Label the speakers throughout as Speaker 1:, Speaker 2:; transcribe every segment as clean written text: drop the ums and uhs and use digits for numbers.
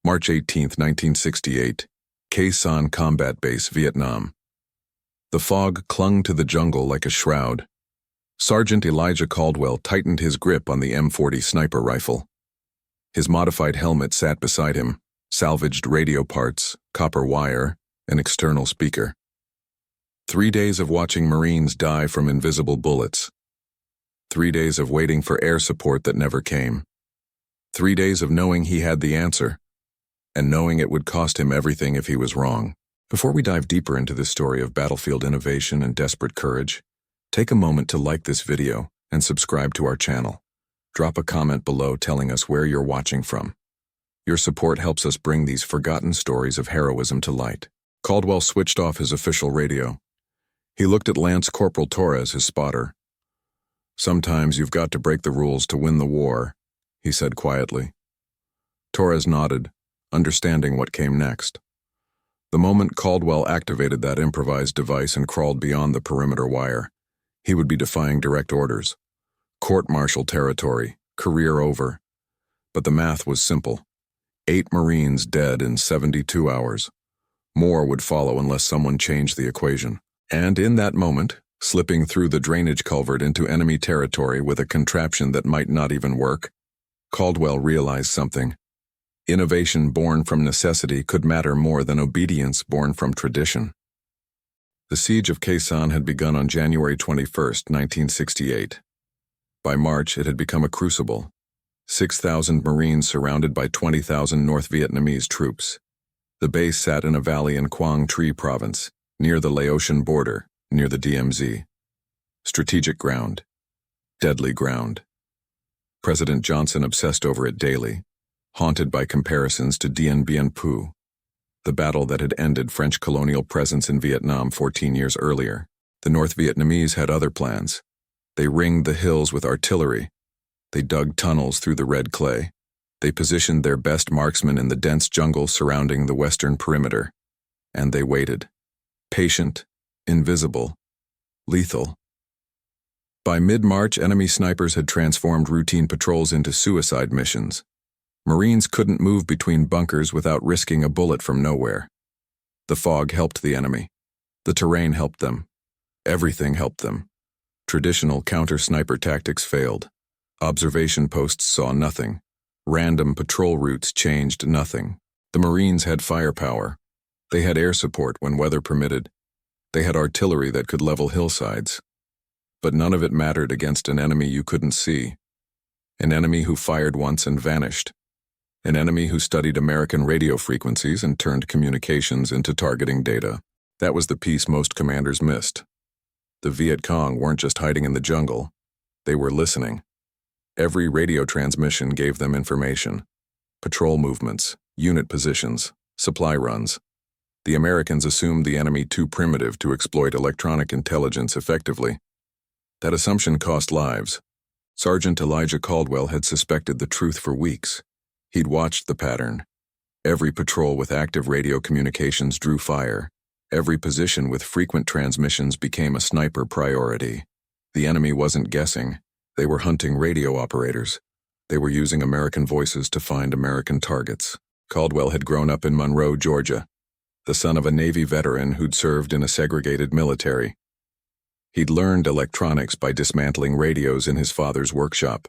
Speaker 1: March 18, 1968, Khe Sanh Combat Base, Vietnam. The fog clung to the jungle like a shroud. Sergeant Elijah Caldwell tightened his grip on the M40 sniper rifle. His modified helmet sat beside him, salvaged radio parts, copper wire, an external speaker. 3 days of watching Marines die from invisible bullets. 3 days of waiting for air support that never came. 3 days of knowing he had the answer, and knowing it would cost him everything if he was wrong. Before we dive deeper into this story of battlefield innovation and desperate courage, take a moment to like this video and subscribe to our channel. Drop a comment below telling us where you're watching from. Your support helps us bring these forgotten stories of heroism to light. Caldwell switched off his official radio. He looked at Lance Corporal Torres, his spotter. "Sometimes you've got to break the rules to win the war," he said quietly. Torres nodded, understanding what came next. The moment Caldwell activated that improvised device and crawled beyond the perimeter wire, he would be defying direct orders. Court-martial territory, career over. But the math was simple. 8 Marines dead in 72 hours. More would follow unless someone changed the equation. And in that moment, slipping through the drainage culvert into enemy territory with a contraption that might not even work, Caldwell realized something. Innovation born from necessity could matter more than obedience born from tradition. The siege of Khe Sanh had begun on January 21, 1968. By March, it had become a crucible. 6,000 Marines surrounded by 20,000 North Vietnamese troops. The base sat in a valley in Quang Tri Province, near the Laotian border, near the DMZ. Strategic ground. Deadly ground. President Johnson obsessed over it daily, haunted by comparisons to Dien Bien Phu, the battle that had ended French colonial presence in Vietnam 14 years earlier. The North Vietnamese had other plans. They ringed the hills with artillery. They dug tunnels through the red clay. They positioned their best marksmen in the dense jungle surrounding the western perimeter. And they waited. Patient, invisible, lethal. By mid-March, enemy snipers had transformed routine patrols into suicide missions. Marines couldn't move between bunkers without risking a bullet from nowhere. The fog helped the enemy. The terrain helped them. Everything helped them. Traditional counter-sniper tactics failed. Observation posts saw nothing. Random patrol routes changed nothing. The Marines had firepower. They had air support when weather permitted. They had artillery that could level hillsides. But none of it mattered against an enemy you couldn't see. An enemy who fired once and vanished. An enemy who studied American radio frequencies and turned communications into targeting data. That was the piece most commanders missed. The Viet Cong weren't just hiding in the jungle. They were listening. Every radio transmission gave them information. Patrol movements, unit positions, supply runs. The Americans assumed the enemy too primitive to exploit electronic intelligence effectively. That assumption cost lives. Sergeant Elijah Caldwell had suspected the truth for weeks. He'd watched the pattern. Every patrol with active radio communications drew fire. Every position with frequent transmissions became a sniper priority. The enemy wasn't guessing. They were hunting radio operators. They were using American voices to find American targets. Caldwell had grown up in Monroe, Georgia, the son of a Navy veteran who'd served in a segregated military. He'd learned electronics by dismantling radios in his father's workshop.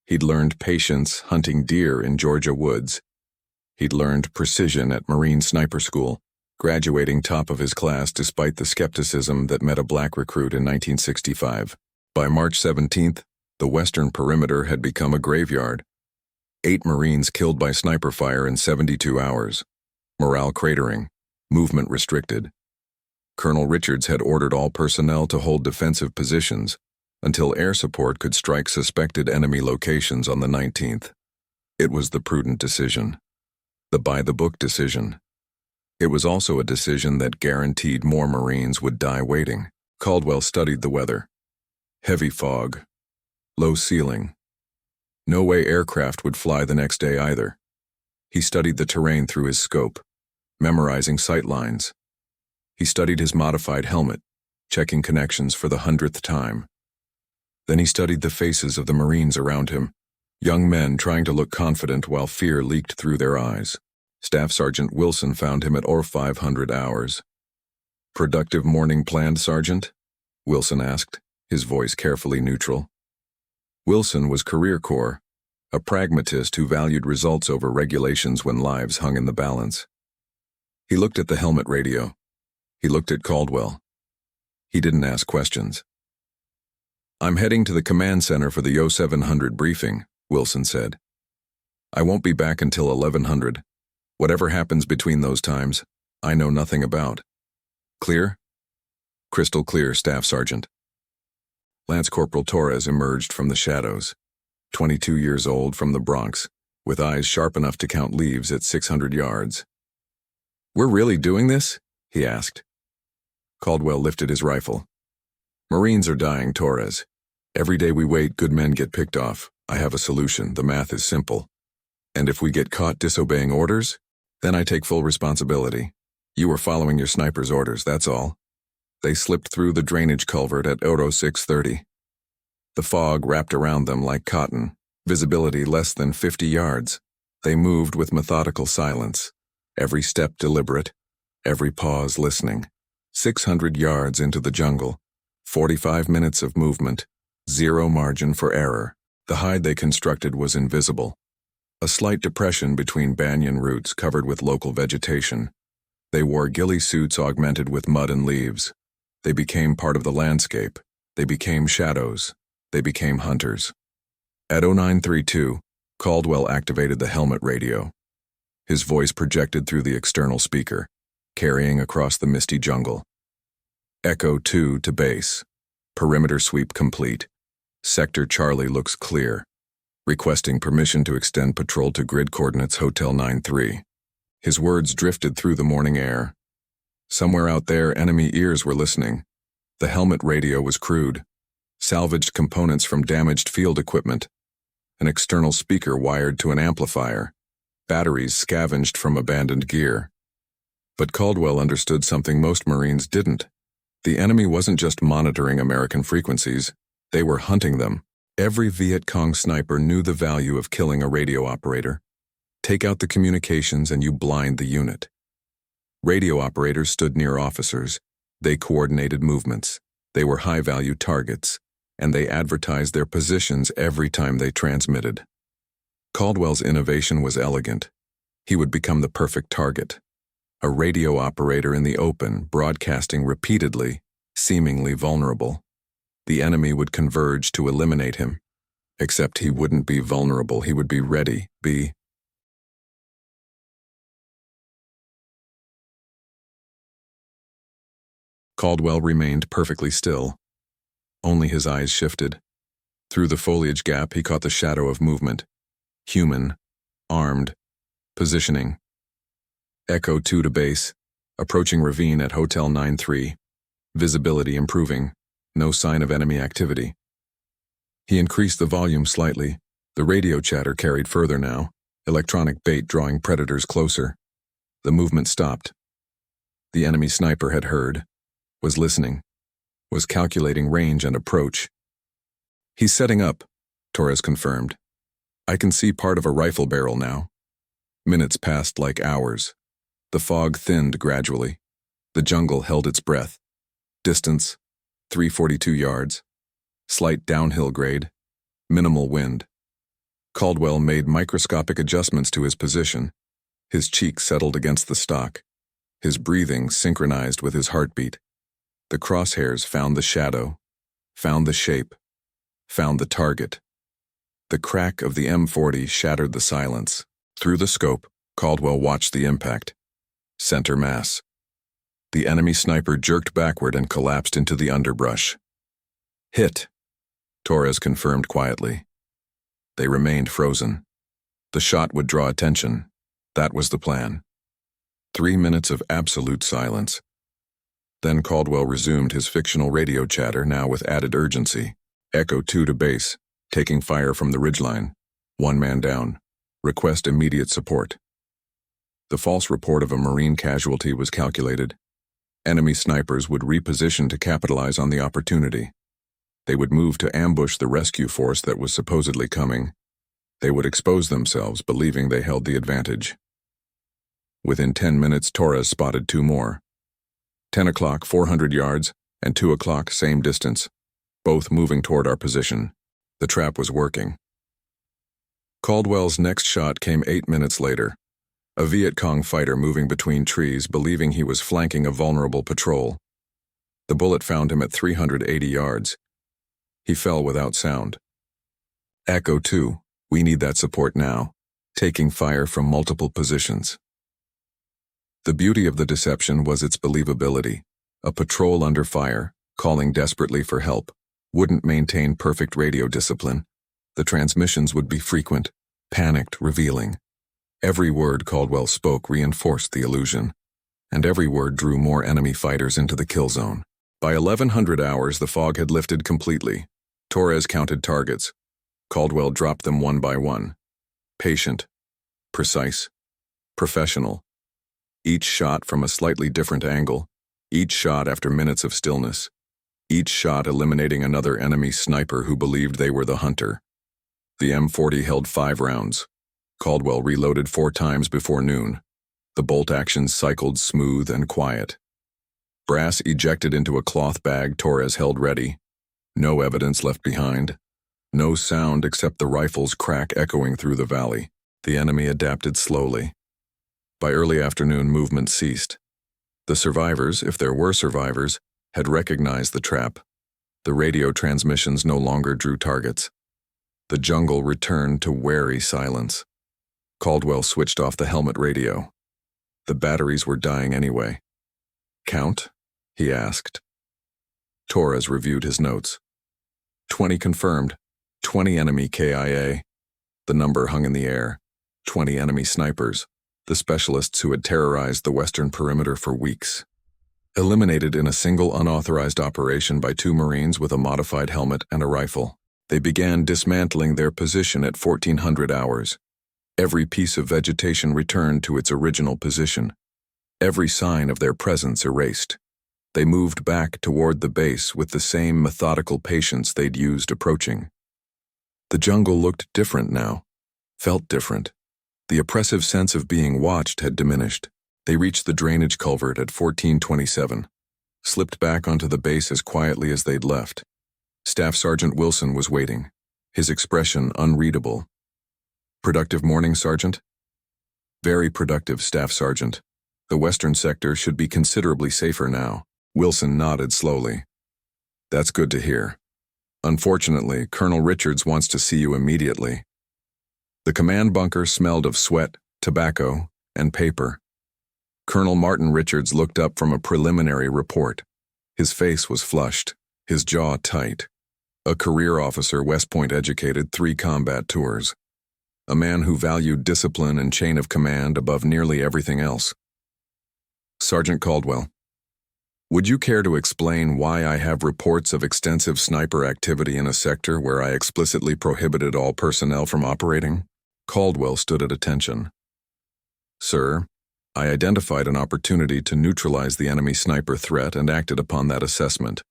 Speaker 1: He'd learned patience hunting deer in Georgia woods. He'd learned precision at Marine Sniper School, graduating top of his class despite the skepticism that met a black recruit in 1965. By March 17th, the western perimeter had become a graveyard. 8 Marines killed by sniper fire in 72 hours. Morale cratering, movement restricted. Colonel Richards had ordered all personnel to hold defensive positions until air support could strike suspected enemy locations on the 19th. It was the prudent decision. The by-the-book decision. It was also a decision that guaranteed more Marines would die waiting. Caldwell studied the weather. Heavy fog. Low ceiling. No way aircraft would fly the next day either. He studied the terrain through his scope, memorizing sight lines. He studied his modified helmet, checking connections for the 100th time. Then he studied the faces of the Marines around him, Young men trying to look confident while fear leaked through their eyes. Staff Sergeant Wilson found him at or 500 hours. "Productive morning planned, Sergeant?" Wilson asked, his voice carefully neutral. Wilson was Career Corps, a pragmatist who valued results over regulations when lives hung in the balance. He looked at the helmet radio. He looked at Caldwell. He didn't ask questions. "I'm heading to the command center for the 0700 briefing," Wilson said. "I won't be back until 1100. Whatever happens between those times, I know nothing about. Clear?" "Crystal clear, Staff Sergeant." Lance Corporal Torres emerged from the shadows, 22 years old, from the Bronx, with eyes sharp enough to count leaves at 600 yards. "We're really doing this?" he asked. Caldwell lifted his rifle. "Marines are dying, Torres. Every day we wait, good men get picked off. I have a solution. The math is simple. And if we get caught disobeying orders, then I take full responsibility. You were following your sniper's orders, that's all." They slipped through the drainage culvert at Oro 630. The fog wrapped around them like cotton, visibility less than 50 yards. They moved with methodical silence, every step deliberate, every pause listening. 600 yards into the jungle, 45 minutes of movement, zero margin for error. The hide they constructed was invisible. A slight depression between banyan roots covered with local vegetation. They wore ghillie suits augmented with mud and leaves. They became part of the landscape. They became shadows. They became hunters. At 0932, Caldwell activated the helmet radio. His voice projected through the external speaker, carrying across the misty jungle. "Echo 2 to base. Perimeter sweep complete. Sector Charlie looks clear. Requesting permission to extend patrol to grid coordinates Hotel 93. His words drifted through the morning air. Somewhere out there, enemy ears were listening. The helmet radio was crude. Salvaged components from damaged field equipment. An external speaker wired to an amplifier. Batteries scavenged from abandoned gear. But Caldwell understood something most Marines didn't. The enemy wasn't just monitoring American frequencies. They were hunting them. Every Viet Cong sniper knew the value of killing a radio operator. Take out the communications and you blind the unit. Radio operators stood near officers. They coordinated movements. They were high-value targets, and they advertised their positions every time they transmitted. Caldwell's innovation was elegant. He would become the perfect target. A radio operator in the open, broadcasting repeatedly, seemingly vulnerable. The enemy would converge to eliminate him. Except he wouldn't be vulnerable, he would be ready, Caldwell remained perfectly still. Only his eyes shifted. Through the foliage gap, he caught the shadow of movement. Human, armed, positioning. Echo 2 to base, approaching ravine at Hotel 93. Visibility improving, no sign of enemy activity. He increased the volume slightly. The radio chatter carried further now, electronic bait drawing predators closer. The movement stopped. The enemy sniper had heard, was listening, was calculating range and approach. "He's setting up," Torres confirmed. "I can see part of a rifle barrel now." Minutes passed like hours. The fog thinned gradually. The jungle held its breath. Distance, 342 yards. Slight downhill grade. Minimal wind. Caldwell made microscopic adjustments to his position. His cheek settled against the stock. His breathing synchronized with his heartbeat. The crosshairs found the shadow, found the shape, found the target. The crack of the M40 shattered the silence. Through the scope, Caldwell watched the impact. Center mass. The enemy sniper jerked backward and collapsed into the underbrush. "Hit," Torres confirmed quietly. They remained frozen. The shot would draw attention. That was the plan. 3 minutes of absolute silence. Then Caldwell resumed his fictional radio chatter, now with added urgency. "Echo 2 to base, taking fire from the ridgeline. 1 man down. Request immediate support." The false report of a Marine casualty was calculated. Enemy snipers would reposition to capitalize on the opportunity. They would move to ambush the rescue force that was supposedly coming. They would expose themselves, believing they held the advantage. Within 10 minutes, Torres spotted 2 more. 10 o'clock, 400 yards, and 2 o'clock, same distance, both moving toward our position. The trap was working. Caldwell's next shot came 8 minutes later. A Viet Cong fighter moving between trees, believing he was flanking a vulnerable patrol. The bullet found him at 380 yards. He fell without sound. Echo 2, we need that support now, taking fire from multiple positions. The beauty of the deception was its believability. A patrol under fire, calling desperately for help, wouldn't maintain perfect radio discipline. The transmissions would be frequent, panicked, revealing. Every word Caldwell spoke reinforced the illusion, and every word drew more enemy fighters into the kill zone. By 1100 hours, the fog had lifted completely. Torres counted targets. Caldwell dropped them one by one. Patient, precise, professional. Each shot from a slightly different angle, each shot after minutes of stillness, each shot eliminating another enemy sniper who believed they were the hunter. The M40 held 5 rounds. Caldwell reloaded 4 times before noon. The bolt actions cycled smooth and quiet. Brass ejected into a cloth bag Torres held ready. No evidence left behind. No sound except the rifle's crack echoing through the valley. The enemy adapted slowly. By early afternoon, movement ceased. The survivors, if there were survivors, had recognized the trap. The radio transmissions no longer drew targets. The jungle returned to wary silence. Caldwell switched off the helmet radio. The batteries were dying anyway. Count? He asked. Torres reviewed his notes. 20 confirmed. 20 enemy KIA. The number hung in the air. 20 enemy snipers, the specialists who had terrorized the western perimeter for weeks. Eliminated in a single unauthorized operation by 2 Marines with a modified helmet and a rifle. They began dismantling their position at 1400 hours. Every piece of vegetation returned to its original position. Every sign of their presence erased. They moved back toward the base with the same methodical patience they'd used approaching. The jungle looked different now, felt different. The oppressive sense of being watched had diminished. They reached the drainage culvert at 1427, slipped back onto the base as quietly as they'd left. Staff Sergeant Wilson was waiting, his expression unreadable. Productive morning, Sergeant? Very productive, Staff Sergeant. The western sector should be considerably safer now. Wilson nodded slowly. That's good to hear. Unfortunately, Colonel Richards wants to see you immediately. The command bunker smelled of sweat, tobacco, and paper. Colonel Martin Richards looked up from a preliminary report. His face was flushed, his jaw tight. A career officer, West Point educated, 3 combat tours. A man who valued discipline and chain of command above nearly everything else. Sergeant Caldwell, would you care to explain why I have reports of extensive sniper activity in a sector where I explicitly prohibited all personnel from operating? Caldwell stood at attention. Sir, I identified an opportunity to neutralize the enemy sniper threat and acted upon that assessment.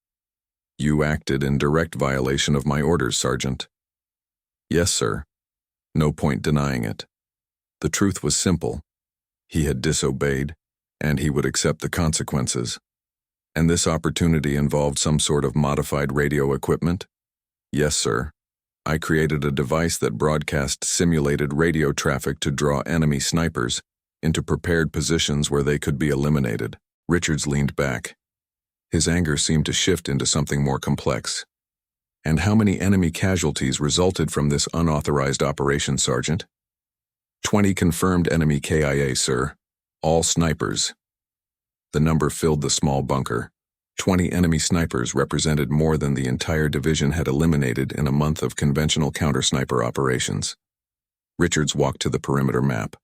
Speaker 1: You acted in direct violation of my orders, Sergeant. Yes, sir. No point denying it. The truth was simple. He had disobeyed, and he would accept the consequences. And this opportunity involved some sort of modified radio equipment? Yes, sir. I created a device that broadcast simulated radio traffic to draw enemy snipers into prepared positions where they could be eliminated. Richards leaned back. His anger seemed to shift into something more complex. And how many enemy casualties resulted from this unauthorized operation, Sergeant? 20 confirmed enemy KIA, sir. All snipers. The number filled the small bunker. 20 enemy snipers represented more than the entire division had eliminated in a month of conventional counter-sniper operations. Richards walked to the perimeter map.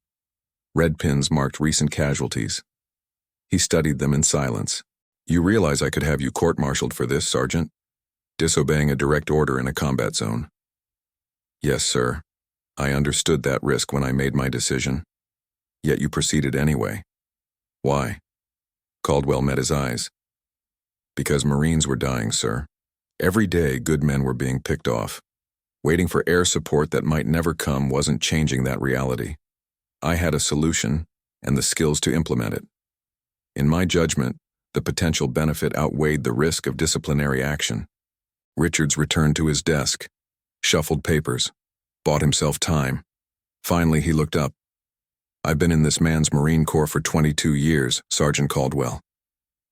Speaker 1: Red pins marked recent casualties. He studied them in silence. You realize I could have you court-martialed for this, Sergeant? Disobeying a direct order in a combat zone. Yes, sir. I understood that risk when I made my decision. Yet you proceeded anyway. Why? Caldwell met his eyes. Because Marines were dying, sir. Every day, good men were being picked off. Waiting for air support that might never come wasn't changing that reality. I had a solution and the skills to implement it. In my judgment, the potential benefit outweighed the risk of disciplinary action. Richards returned to his desk, shuffled papers, bought himself time. Finally, he looked up. "I've been in this man's Marine Corps for 22 years, Sergeant Caldwell.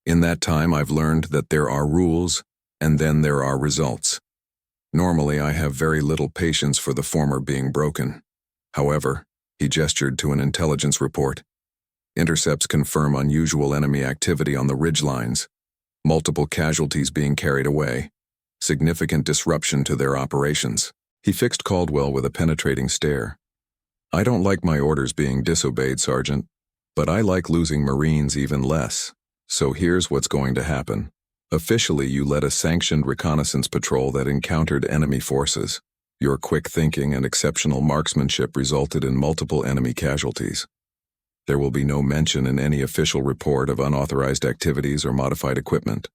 Speaker 1: In that time, I've learned that there are rules, and then there are results. Normally, I have very little patience for the former being broken. However," he gestured to an intelligence report, "intercepts confirm unusual enemy activity on the ridgelines, multiple casualties being carried away, significant disruption to their operations." He fixed Caldwell with a penetrating stare. "I don't like my orders being disobeyed, Sergeant, but I like losing Marines even less. So here's what's going to happen. Officially, you led a sanctioned reconnaissance patrol that encountered enemy forces. Your quick thinking and exceptional marksmanship resulted in multiple enemy casualties. There will be no mention in any official report of unauthorized activities or modified equipment."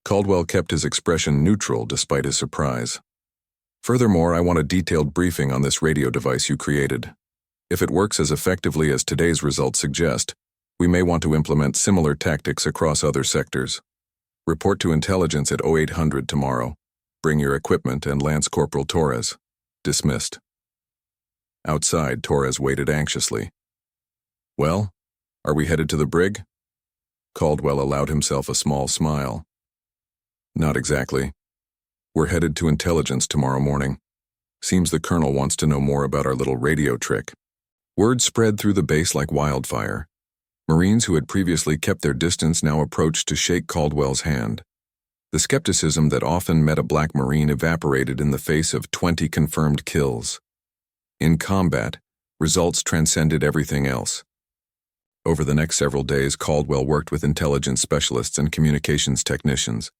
Speaker 1: Caldwell kept his expression neutral despite his surprise. "Furthermore, I want a detailed briefing on this radio device you created. If it works as effectively as today's results suggest, we may want to implement similar tactics across other sectors. Report to intelligence at 0800 tomorrow. Bring your equipment and Lance Corporal Torres." Dismissed. Outside, Torres waited anxiously. "Well, are we headed to the brig?" Caldwell allowed himself a small smile. "Not exactly. We're headed to intelligence tomorrow morning. Seems the colonel wants to know more about our little radio trick." Word spread through the base like wildfire. Marines who had previously kept their distance now approached to shake Caldwell's hand. The skepticism that often met a black Marine evaporated in the face of 20 confirmed kills. In combat, results transcended everything else. Over the next several days, Caldwell worked with intelligence specialists and communications technicians.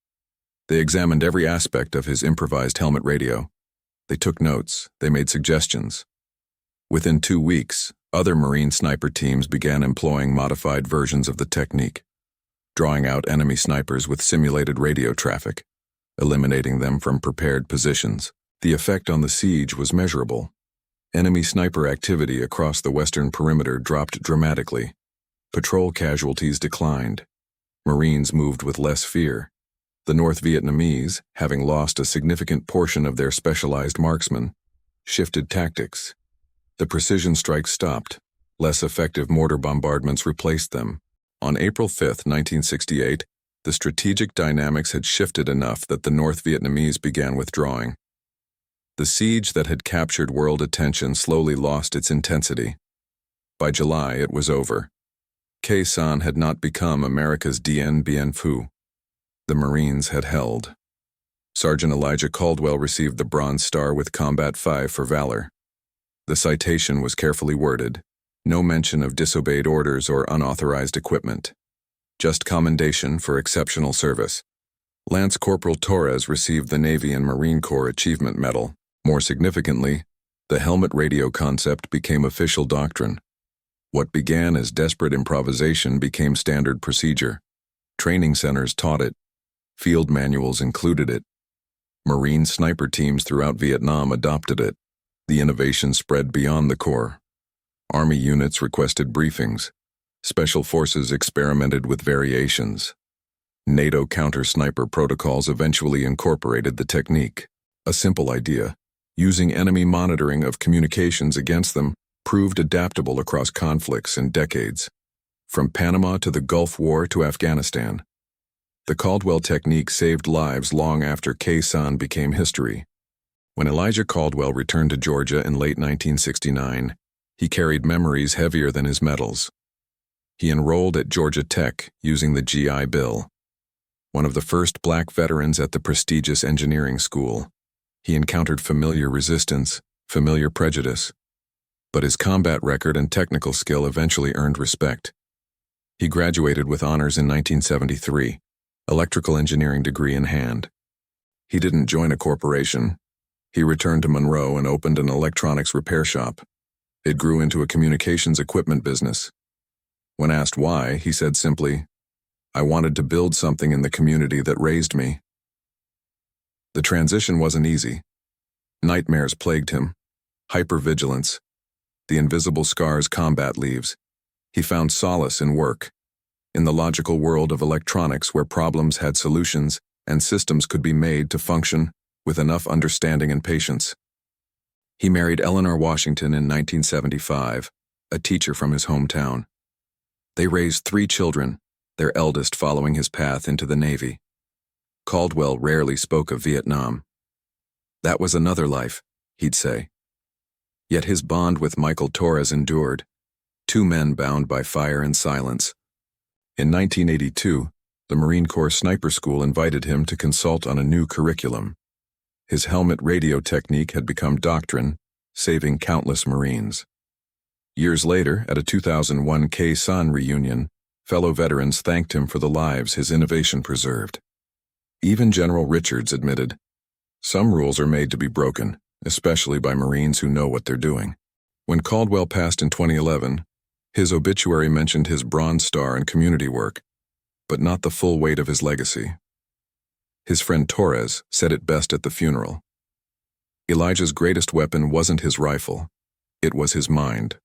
Speaker 1: They examined every aspect of his improvised helmet radio. They took notes, they made suggestions. Within 2 weeks, other Marine sniper teams began employing modified versions of the technique, drawing out enemy snipers with simulated radio traffic, eliminating them from prepared positions. The effect on the siege was measurable. Enemy sniper activity across the western perimeter dropped dramatically. Patrol casualties declined. Marines moved with less fear. The North Vietnamese, having lost a significant portion of their specialized marksmen, shifted tactics. The precision strikes stopped. Less effective mortar bombardments replaced them. On April 5, 1968, the strategic dynamics had shifted enough that the North Vietnamese began withdrawing. The siege that had captured world attention slowly lost its intensity. By July, it was over. Khe Sanh had not become America's Dien Bien Phu. The Marines had held. Sergeant Elijah Caldwell received the Bronze Star with Combat 5 for valor. The citation was carefully worded, no mention of disobeyed orders or unauthorized equipment. Just commendation for exceptional service. Lance Corporal Torres received the Navy and Marine Corps Achievement Medal. More significantly, the helmet radio concept became official doctrine. What began as desperate improvisation became standard procedure. Training centers taught it. Field manuals included it. Marine sniper teams throughout Vietnam adopted it. The innovation spread beyond the Corps. Army units requested briefings. Special forces experimented with variations. NATO counter-sniper protocols eventually incorporated the technique. A simple idea, using enemy monitoring of communications against them, proved adaptable across conflicts in decades. From Panama to the Gulf War to Afghanistan. The Caldwell technique saved lives long after Khe Sanh became history. When Elijah Caldwell returned to Georgia in late 1969, he carried memories heavier than his medals. He enrolled at Georgia Tech using the GI Bill. One of the first black veterans at the prestigious engineering school, he encountered familiar resistance, familiar prejudice. But his combat record and technical skill eventually earned respect. He graduated with honors in 1973, electrical engineering degree in hand. He didn't join a corporation. He returned to Monroe and opened an electronics repair shop. It grew into a communications equipment business. When asked why, he said simply, "I wanted to build something in the community that raised me." The transition wasn't easy. Nightmares plagued him, hypervigilance, the invisible scars combat leaves. He found solace in work, in the logical world of electronics where problems had solutions and systems could be made to function with enough understanding and patience. He married Eleanor Washington in 1975, a teacher from his hometown. They raised 3 children, their eldest following his path into the Navy. Caldwell rarely spoke of Vietnam. That was another life, he'd say. Yet his bond with Michael Torres endured, 2 men bound by fire and silence. In 1982, the Marine Corps Sniper School invited him to consult on a new curriculum. His helmet radio technique had become doctrine, saving countless Marines. Years later, at a 2001 Khe-Sanh reunion, fellow veterans thanked him for the lives his innovation preserved. Even General Richards admitted, "Some rules are made to be broken, especially by Marines who know what they're doing." When Caldwell passed in 2011, his obituary mentioned his Bronze Star and community work, but not the full weight of his legacy. His friend Torres said it best at the funeral. Elijah's greatest weapon wasn't his rifle, it was his mind.